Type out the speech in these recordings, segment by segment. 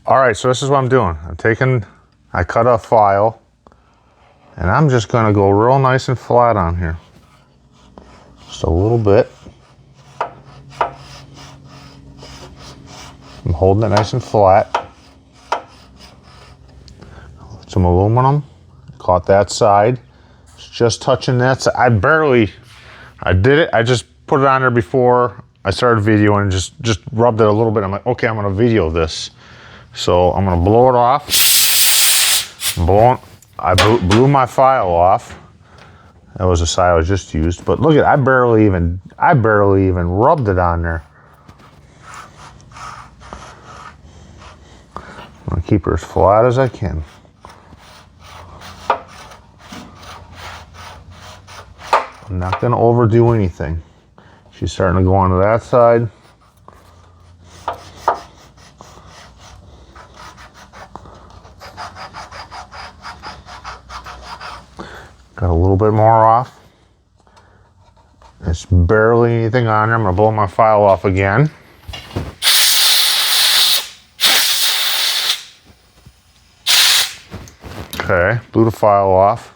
All right, so this is what I'm doing. I cut a file, and I'm just gonna go real nice and flat on here. Just a little bit. I'm holding it nice and flat. Some aluminum, caught that side. It's just touching that side. I did it, I just put it on there before I started videoing and just rubbed it a little bit. I'm like, okay, I'm gonna video this. So I'm gonna blow it off. I blew my file off. That was the side I just used. But look at, I barely even rubbed it on there. I'm gonna keep her as flat as I can. I'm not gonna overdo anything. She's starting to go onto that side. Got a little bit more off. It's barely anything on there. I'm gonna blow my file off again. Okay, blew the file off.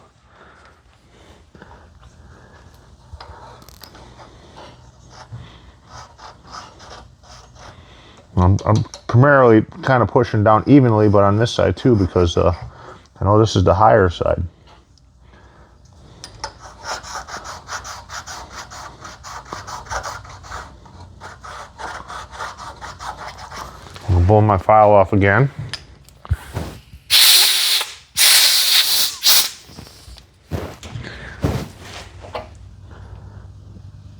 I'm primarily kind of pushing down evenly, but on this side too, because I know this is the higher side. I'm gonna blow my file off again.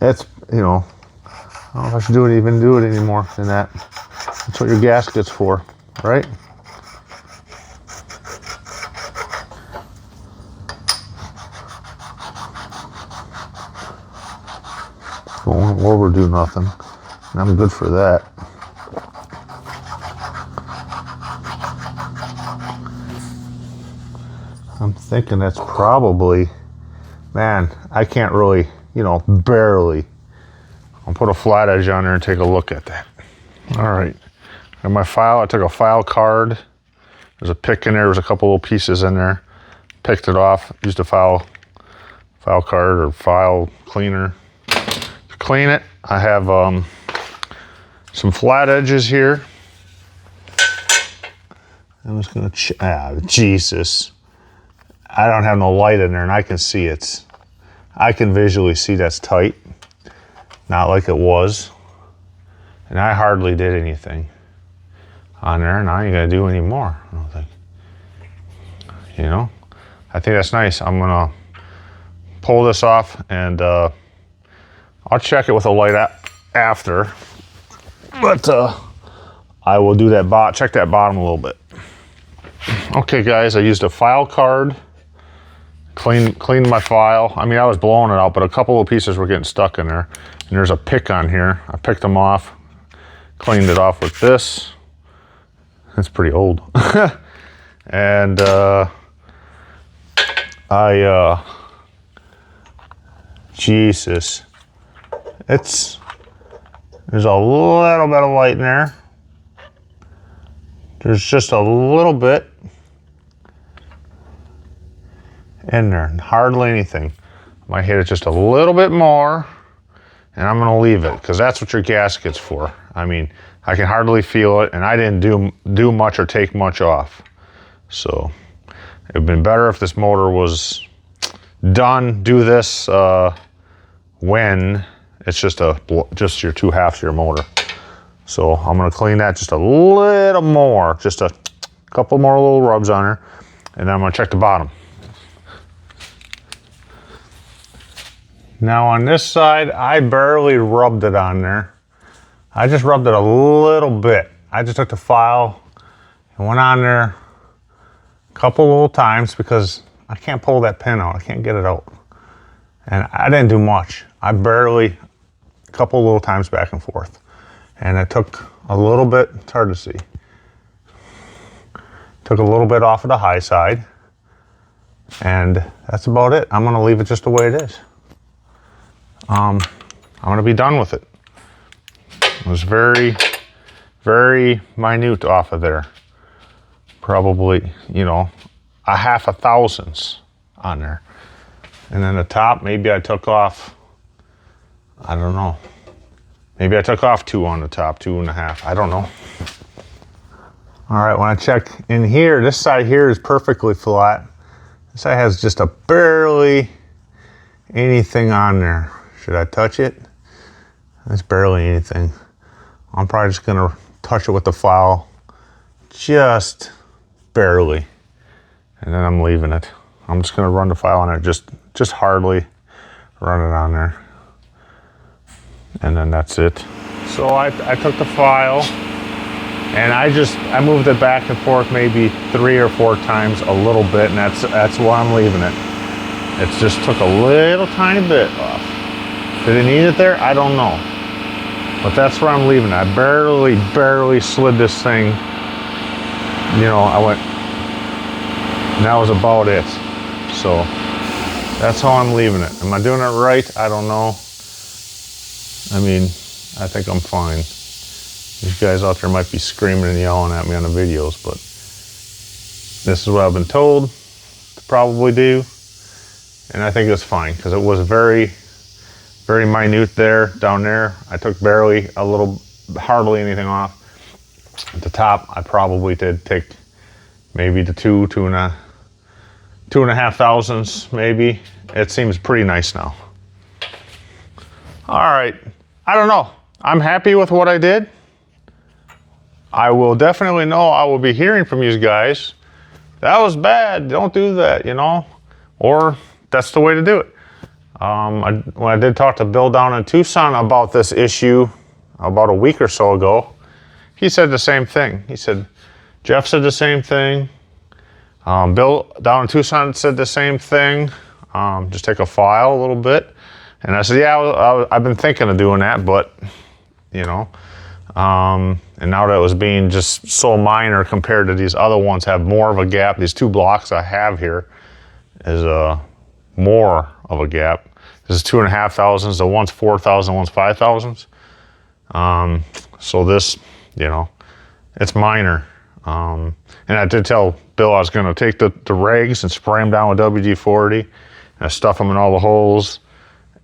It's, you know, I don't know if I should even do it anymore than that. That's what your gasket's for, right? Don't overdo nothing. And I'm good for that. I'm thinking that's probably, man, I can't really, you know, barely. I'll put a flat edge on there and take a look at that. All right, and my file, I took a file card. There's a pick in there, there's a couple little pieces in there. Picked it off, used a file card or file cleaner to clean it. I have some flat edges here. I'm just gonna, Jesus. I don't have no light in there and I can see I can visually see that's tight. Not like it was. And I hardly did anything on there, and I ain't gonna do any more, I don't think. You know, I think that's nice. I'm gonna pull this off and I'll check it with a light after, but I will do that check that bottom a little bit. Okay guys, I used a file card, cleaned my file. I mean, I was blowing it out, but a couple of pieces were getting stuck in there. And there's a pick on here. I picked them off, cleaned it off with this. It's pretty old. And Jesus. There's a little bit of light in there. There's just a little bit in there, hardly anything. I might hit it just a little bit more, and I'm gonna leave it, because that's what your gasket's for. I mean, I can hardly feel it, and I didn't do much or take much off. So it would have been better if this motor was done. Do this when it's just your 2/2 of your motor. So I'm gonna clean that just a little more, just a couple more little rubs on her, and then I'm gonna check the bottom. Now on this side, I barely rubbed it on there. I just rubbed it a little bit. I just took the file and went on there a couple little times because I can't pull that pin out. I can't get it out. And I didn't do much. A couple little times back and forth. And I took a little bit, it's hard to see. Took a little bit off of the high side. And that's about it. I'm gonna leave it just the way it is. I'm gonna be done with it. It was very, very minute off of there. probably, you know, a half a thousandths on there. And then the top, maybe I took off, I don't know. Maybe I took off 2 on the top, 2.5, I don't know. All right, when I check in here, this side here is perfectly flat. This side has just a barely anything on there. Should I touch it? There's barely anything. I'm probably just gonna touch it with the file, just barely. And then I'm leaving it. I'm just gonna run the file on it, just hardly run it on there. And then that's it. So I took the file and I moved it back and forth maybe 3 or 4 times a little bit, and that's why I'm leaving it. It just took a little tiny bit off. Did it need it there? I don't know. But that's where I'm leaving it. I barely slid this thing. You know, I went, and that was about it. So that's how I'm leaving it. Am I doing it right? I don't know. I mean, I think I'm fine. These guys out there might be screaming and yelling at me on the videos, but this is what I've been told to probably do. And I think it's fine, because it was very minute there, down there. I took hardly anything off. At the top, I probably did take maybe the 2.5 thousandths, maybe. It seems pretty nice now. All right, I don't know. I'm happy with what I did. I will definitely know I will be hearing from you guys. That was bad, don't do that, you know? Or that's the way to do it. When I did talk to Bill down in Tucson about this issue about a week or so ago, he said the same thing. He said, Jeff said the same thing. Bill down in Tucson said the same thing. Just take a file a little bit. And I said, yeah, I've been thinking of doing that, but, you know, and now that it was being just so minor compared to these other ones have more of a gap. These 2 blocks I have here is more of a gap. This is 2.5 thousandths. The one's 4 thousandths, one's 5 thousandths. So this, you know, it's minor. And I did tell Bill I was going to take the rags and spray them down with WD-40 and stuff them in all the holes,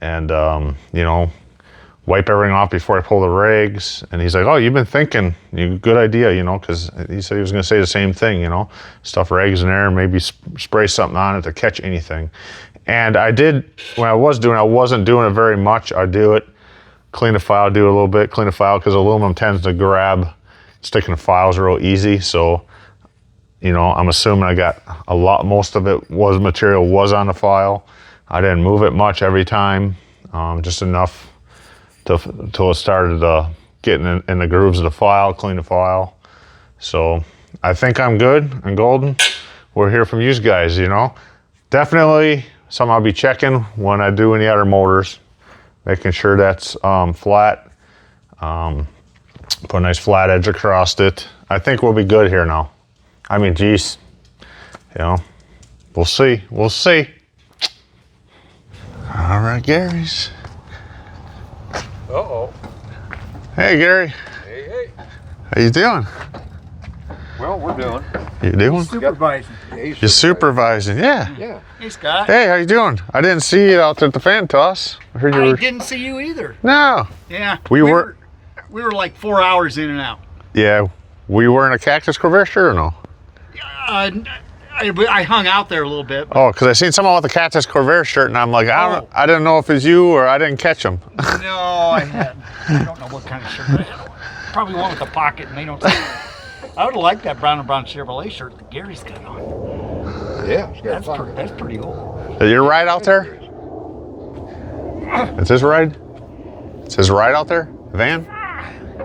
and you know, wipe everything off before I pull the rags. And he's like, oh, you've been thinking, good idea, you know, because he said he was going to say the same thing, you know, stuff rags in there and maybe spray something on it to catch anything. And I did, when I wasn't doing it very much. I do it, clean the file, do a little bit, clean the file, because aluminum tends to grab sticking the files real easy. So, you know, I'm assuming I got most of it material was on the file. I didn't move it much every time, just enough till it started getting in the grooves of the file, clean the file. So I think I'm good and golden. We'll hear from you guys, you know. Definitely something I'll be checking when I do any other motors, making sure that's flat. Put a nice flat edge across it. I think we'll be good here now. I mean, geez, you know, we'll see. We'll see. All right, Gary's. Uh-oh. Hey, Gary. Hey. How you doing? Well, we're doing. You doing? Supervising. You're supervising, yeah. Yeah. Hey, Scott. Hey, how you doing? I didn't see you out there at the fan toss. I heard you I were. didn't see you either. No. Yeah. We were like 4 hours in and out. Yeah. Were you wearing a Cactus Corvair shirt or no? I hung out there a little bit. Oh, because I seen someone with a Cactus Corvair shirt, and I'm like, I didn't know if it's you or I didn't catch him. No, I don't know what kind of shirt I had. Probably one with a pocket, and they don't. I would have liked that brown and brown Chevrolet shirt that Gary's got on. Yeah. That's pretty old. Is your ride out there? It's his ride? It's his ride out there? Van?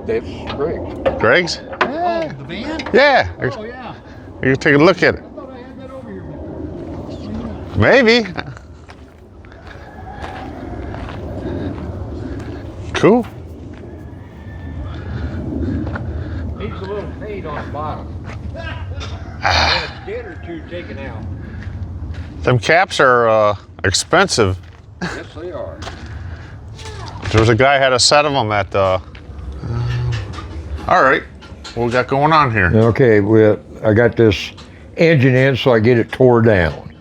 That's great. Greg's? Oh, the van? Yeah. Oh, yeah. You can take a look at it. I thought I had that over here. Maybe. Cool. Needs a little paint on the bottom. And a dent or 2 taken out. Them caps are expensive. Yes, they are. There was a guy had a set of them at all right, what we got going on here? Okay, I got this engine in, so I get it tore down,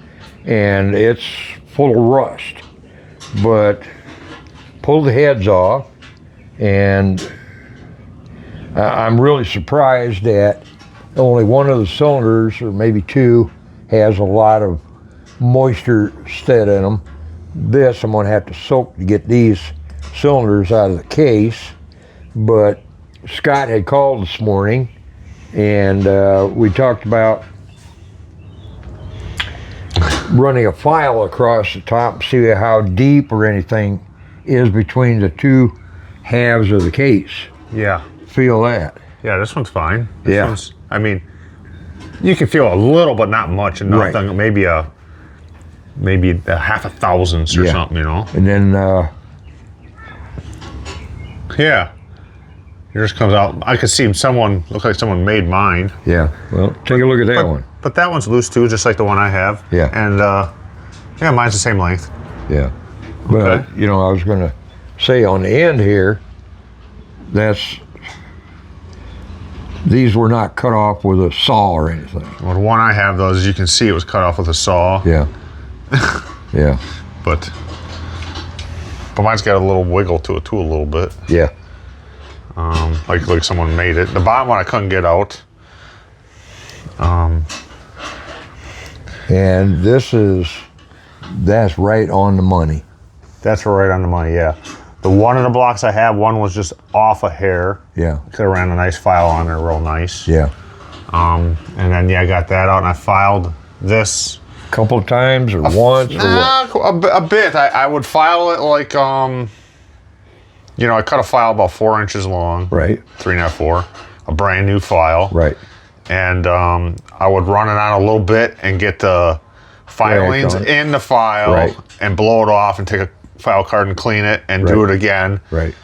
and it's full of rust. But pulled the heads off, and I'm really surprised that only one of the cylinders, or maybe two, has a lot of moisture stead in them. This I'm going to have to soak to get these cylinders out of the case. But Scott had called this morning, and we talked about running a file across the top, see how deep or anything is between the two halves of the case. Yeah. Feel that. Yeah, this one's fine. Yeah. One's, I mean, you can feel a little, but not much, and nothing. Right. Maybe a half a thousandths or something, you know. And then yeah, yours comes out. I could see look like someone made mine. yeah. Well, take a look at that one. But that one's loose too, just like the one I have. Yeah. And yeah, mine's the same length. Yeah. But Okay. you know, I was going to say on the end here, these were not cut off with a saw or anything. Well, the one I have, though, as you can see, it was cut off with a saw. Yeah. Yeah. But mine's got a little wiggle to it too, a little bit. Yeah. Like someone made it. The bottom one I couldn't get out. And that's right on the money. That's right on the money, yeah. The one of the blocks I have, one was just off a hair. Yeah. Could have ran a nice file on there, real nice. Yeah. And then, yeah, I got that out, and I filed this. Couple of times or once or what? A bit. I would file it like, you know, I cut a file about 4 inches long. Right. 3.5, 4. A brand new file. Right. And I would run it on a little bit and get the filings in the file. Right. And blow it off and take a file card and clean it and do it again. Right.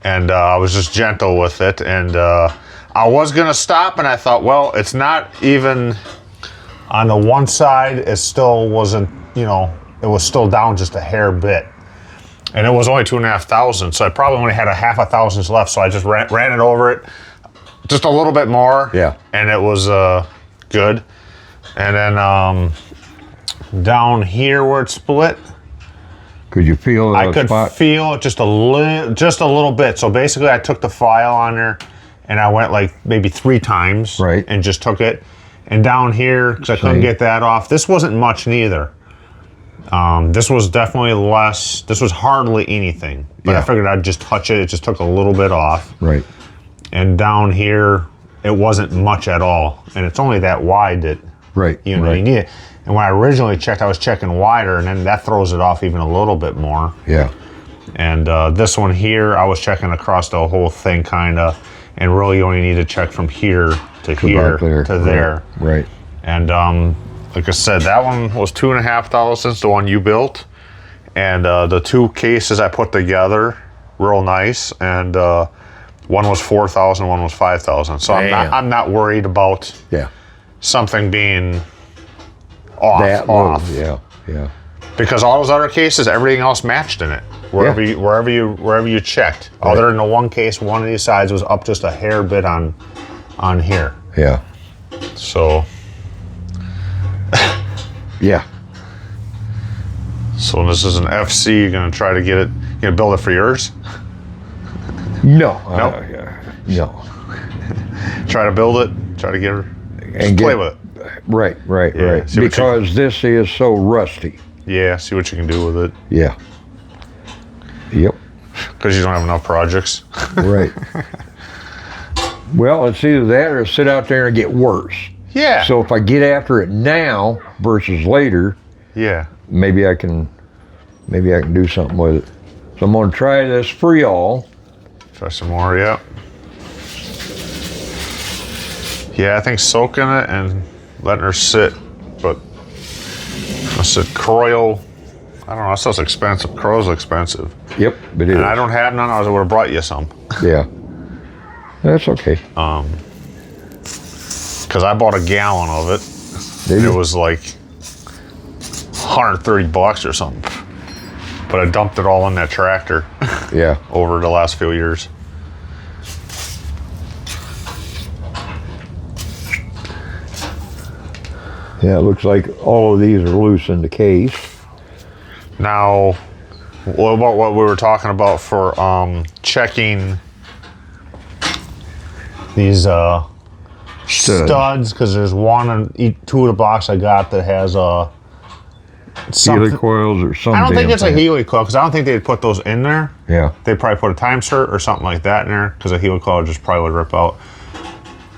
And I was just gentle with it. And I was going to stop, and I thought, well, it's not even on the one side. It still wasn't, you know, it was still down just a hair bit. And it was only 2.5 thousandths, so I probably only had a half a thousandths left. So I just ran it over it just a little bit more. Yeah. And it was good. And then down here where it split, Could you feel I could spot? feel it just a little bit. So basically, I took the file on there, and I went like maybe 3 times, Right. and just took it. And down here, because I couldn't get that off, this wasn't much neither. This was definitely less. This was hardly anything. But I Yeah. figured I'd just touch it. It just took a little bit off. Right. And down here, it wasn't much at all. And it's only that wide that Right. you know right. you need it. And when I originally checked, I was checking wider, and then that throws it off even a little bit more. Yeah. And this one here, I was checking across the whole thing, kind of, and really you only need to check from here to here About there. to there. Right. And like I said, that one was 2.5 thousandths, the one you built, and the 2 cases I put together, real nice. And one was 4,000, one was 5,000. So I'm not worried about Yeah. something being off. That low. Yeah. Yeah. Because all those other cases, everything else matched in it. Wherever you checked. Right. Other than the one case, one of these sides was up just a hair bit on here. Yeah. So Yeah. so this is an FC. You're gonna try to get it. You gonna build it for yours? No. Nope. No. Try to build it. Try to get her. Just play with it. Right. Right. Yeah, Right. see what Because this is so rusty. Yeah. See what you can do with it. Yeah. Yep. Because you don't have enough projects. Right. Well, it's either that or sit out there and get worse. Yeah. So if I get after it now versus later, yeah. maybe I can do something with it. So I'm gonna try this Freol. Try some more. Yeah. Yeah, I think soaking it and letting her sit, but I said Croyle. I don't know. That stuff's expensive. Croyle's expensive. Yep, it is. And I don't have none. I would have brought you some. Yeah. That's okay. Because I bought a gallon of it. Did you? It was like $130 or something. But I dumped it all in that tractor Yeah. over the last few years. Yeah, it looks like all of these are loose in the case. Now, what about what we were talking about for checking these studs? Because there's one on two of the blocks I got that has something. Helicoils or something. I don't think it's a helicoil because I don't think they'd put those in there. Yeah. They'd probably put a time cert or something like that in there because a helicoil just probably would rip out.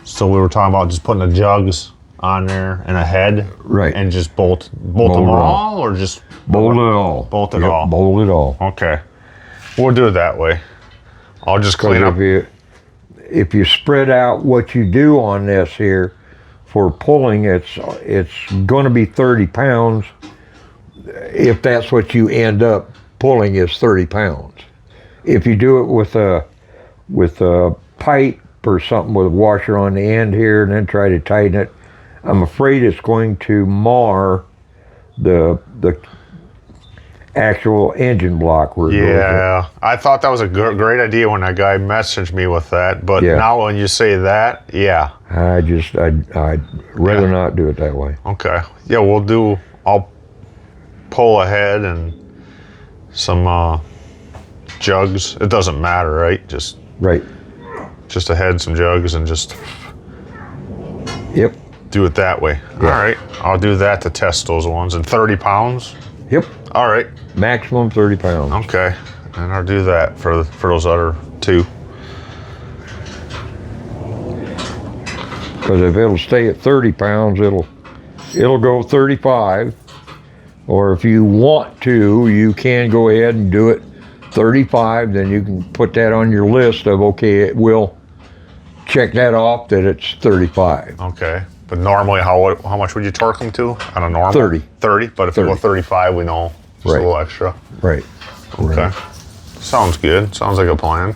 So we were talking about just putting the jugs on there and a head. Right. And just bolt them all or just bolt it all. Bolt it all. Bolt it all. Okay. We'll do it that way. I'll just clean up. If you spread out what you do on this here for pulling, it's going to be 30 pounds. If that's what you end up pulling is 30 pounds. If you do it with a pipe or something with a washer on the end here and then try to tighten it, I'm afraid it's going to mar the actual engine block where it goes Yeah, I thought that was a great idea when that guy messaged me with that, but now when you say that, yeah. I'd rather not do it that way. Okay. Yeah, I'll pull ahead and some jugs. It doesn't matter, right? Just a head, some jugs, and just do it that way. Yeah. All right, I'll do that to test those ones. And 30 pounds? Yep. All right. Maximum 30 pounds. Okay, and I'll do that for those other two. Because if it'll stay at 30 pounds, it'll go 35. Or if you want to, you can go ahead and do it 35. Then you can put that on your list of, okay, it will check that off that it's 35. Okay. But normally, how much would you torque them to on a normal? 30. 30, but if you go 35, we know it's a little extra. Right. Okay. Right. Sounds good. Sounds like a plan.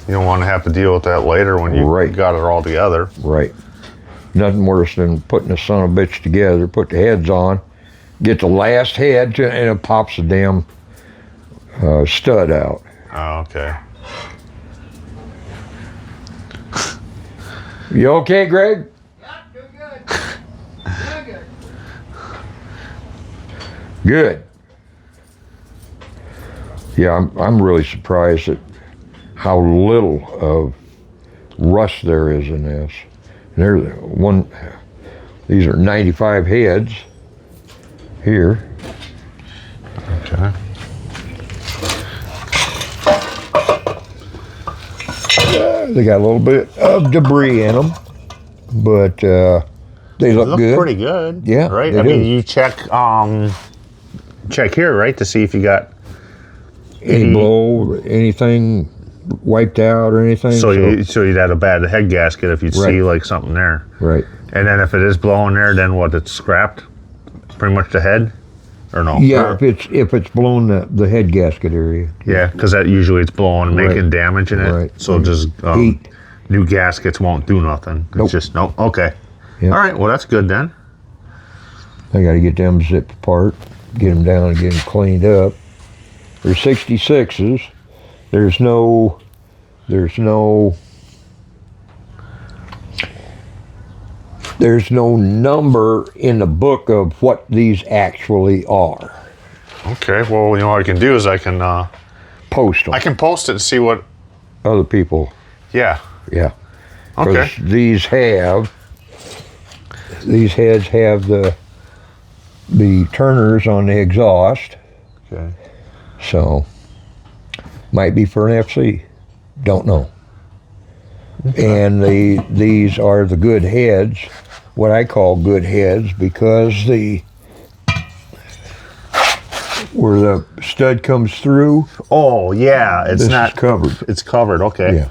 You don't want to have to deal with that later when you got it all together. Right. Nothing worse than putting a son of a bitch together, put the heads on, get the last head, and it pops the damn stud out. Oh, okay. You okay, Greg? Good. Yeah, I'm really surprised at how little of rust there is in this. And these are 95 heads here. Okay. They got a little bit of debris in them, but they look good. Pretty good. Yeah, right. I mean, you check here, right, to see if you got any blow, anything wiped out or anything. So you'd have a bad head gasket if you'd see like something there. Right. And then if it is blowing there, then what? It's scrapped, pretty much the head, or no? Yeah, if it's blown the head gasket area. Yeah, because that usually it's blowing and making damage in it. Right. So just new gaskets won't do nothing. It's just okay. Yep. All right. Well, that's good then. I got to get them zipped apart, get them down, and get them cleaned up. They're 66s. There's no number in the book of what these actually are. Okay, well, you know what I can do is I can post them. I can post it and see what other people. Yeah. Yeah. Okay. These heads have the turners on the exhaust. Okay. So might be for an FC. Don't know. Okay. And these are the good heads, what I call good heads, because where the stud comes through. Oh yeah, it's not covered. It's covered. Okay. Yeah.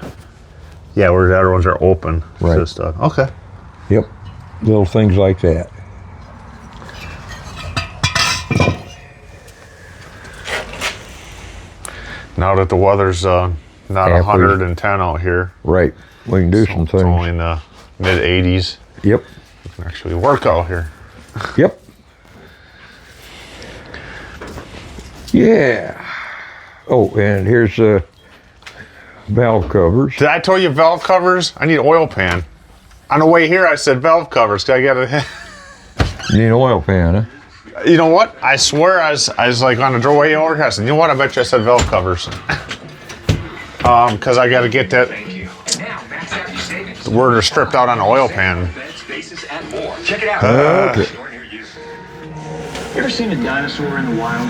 Yeah, where the other ones are open. Right. Stud. Okay. Yep. Little things like that. Now that the weather's not 110 out here. Right. We can do some things. It's only in the mid 80s. Yep. We can actually work out here. Yep. Yeah. Oh, and here's the valve covers. Did I tell you valve covers? I need oil pan. On the way here, I said valve covers. I got to. Need an oil pan, huh? You know what? I swear I was like on the way over here. I said, you know what? I bet you I said valve covers. Because I got to get that. The word are stripped out on the oil pan. Check it out. Okay. You ever seen a dinosaur in the wild?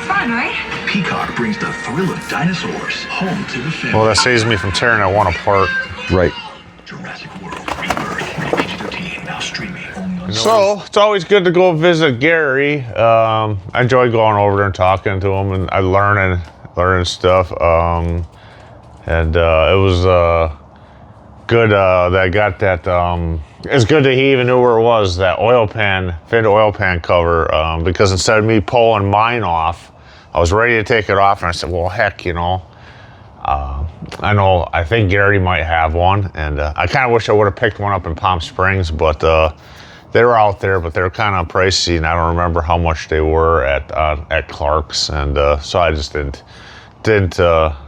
Fun, right? Peacock brings the thrill of dinosaurs home to the family. Well, that saves me from tearing that one apart. Right. Jurassic World Rebirth, rated PG-13, now streaming only on So it's always good to go visit Gary. I enjoy going over there and talking to him, and I learning stuff. And it was good that I got that. It's good that he even knew where it was, that oil pan, fin oil pan cover. Because instead of me pulling mine off, I was ready to take it off, and I said, well, heck, you know. I think Gary might have one, and I kind of wish I would have picked one up in Palm Springs, but they were out there, but they were kind of pricey, and I don't remember how much they were at Clark's, and so I just didn't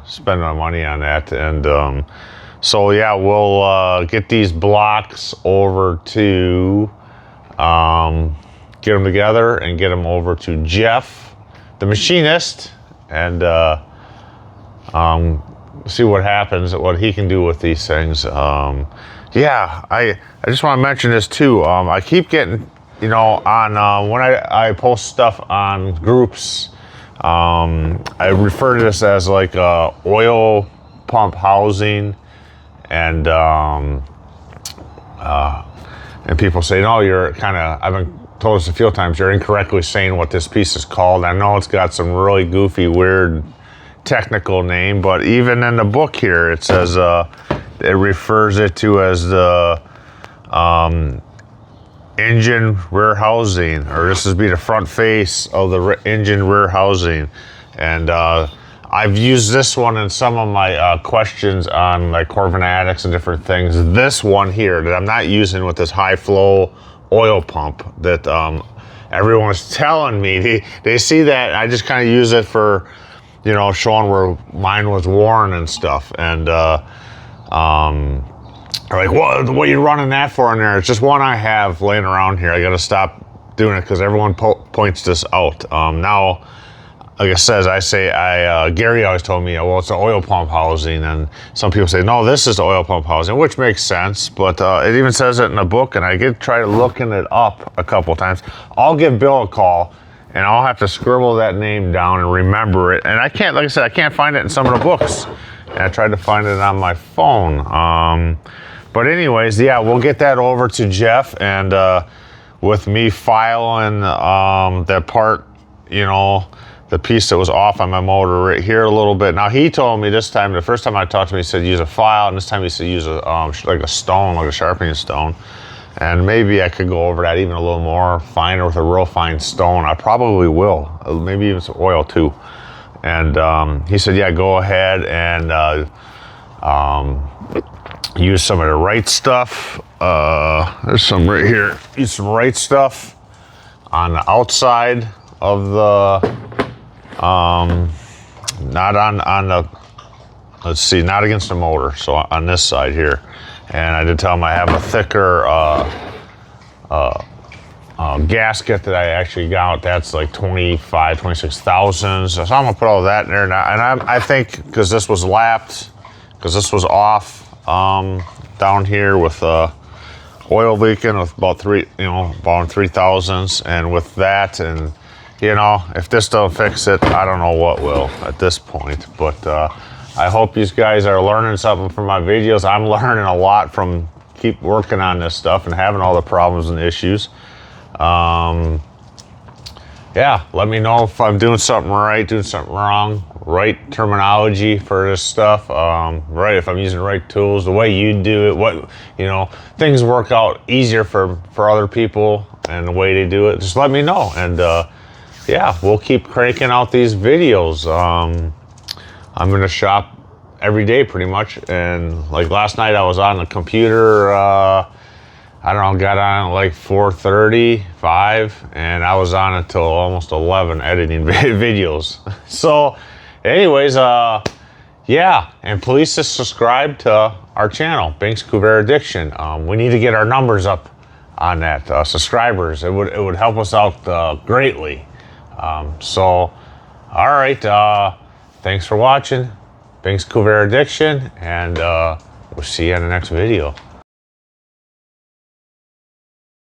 spend my money on that. And so yeah, we'll get these blocks over to get them together and get them over to Jeff, the machinist, and see what happens, what he can do with these things. Yeah, I just want to mention this too. I keep getting, you know, on when I post stuff on groups, I refer to this as like oil pump housing, and people say, no, you're kind of, I've been told this a few times, you're incorrectly saying what this piece is called. I know it's got some really goofy, weird technical name, but even in the book here, it says it refers it to as the engine rear housing, or this would be the front face of the engine rear housing. And I've used this one in some of my questions on like Corvair addicts and different things. This one here that I'm not using with this high flow oil pump that everyone is telling me. They see that I just kind of use it for, you know, showing where mine was worn and stuff. And they're like, what are you running that for in there? It's just one I have laying around here. I got to stop doing it because everyone points this out. Now, like I says, Gary always told me, well, it's an oil pump housing. And some people say, no, this is the oil pump housing, which makes sense. But it even says it in the book, and I did try looking it up a couple times. I'll give Bill a call, and I'll have to scribble that name down and remember it. And I can't, like I said, I can't find it in some of the books. And I tried to find it on my phone. But anyways, yeah, we'll get that over to Jeff, and with me filing that part, you know, the piece that was off on my motor right here a little bit. Now he told me this time, the first time I talked to him, he said use a file, and this time he said use a like a stone, like a sharpening stone. And maybe I could go over that even a little more finer with a real fine stone. I probably will, maybe even some oil too. And he said, yeah, go ahead and use some of the right stuff. There's some right here. Use some right stuff on the outside of the, not on the, let's see, not against the motor. So on this side here. And I did tell him I have a thicker gasket that I actually got. That's like 26 thousandths. So I'm gonna put all that in there now. And I think, because this was lapped, because this was off down here with oil leaking with about 3 thousandths, and with that, and you know, if this don't fix it, I don't know what will at this point. But I hope you guys are learning something from my videos. I'm learning a lot from keep working on this stuff and having all the problems and issues. Yeah, let me know if I'm doing something right, doing something wrong, right terminology for this stuff, right, if I'm using the right tools, the way you do it, what, you know, things work out easier for other people and the way they do it. Just let me know. And yeah, we'll keep cranking out these videos. I'm in the shop every day pretty much, and like last night I was on the computer, I don't know, got on at like 4:35, and I was on until almost 11 editing videos. So anyways, yeah, and please just subscribe to our channel, Binks Corvair Addiction. We need to get our numbers up on that. Subscribers, it would help us out greatly. So, all right. Thanks for watching. Thanks, Corvair Addiction, and we'll see you in the next video.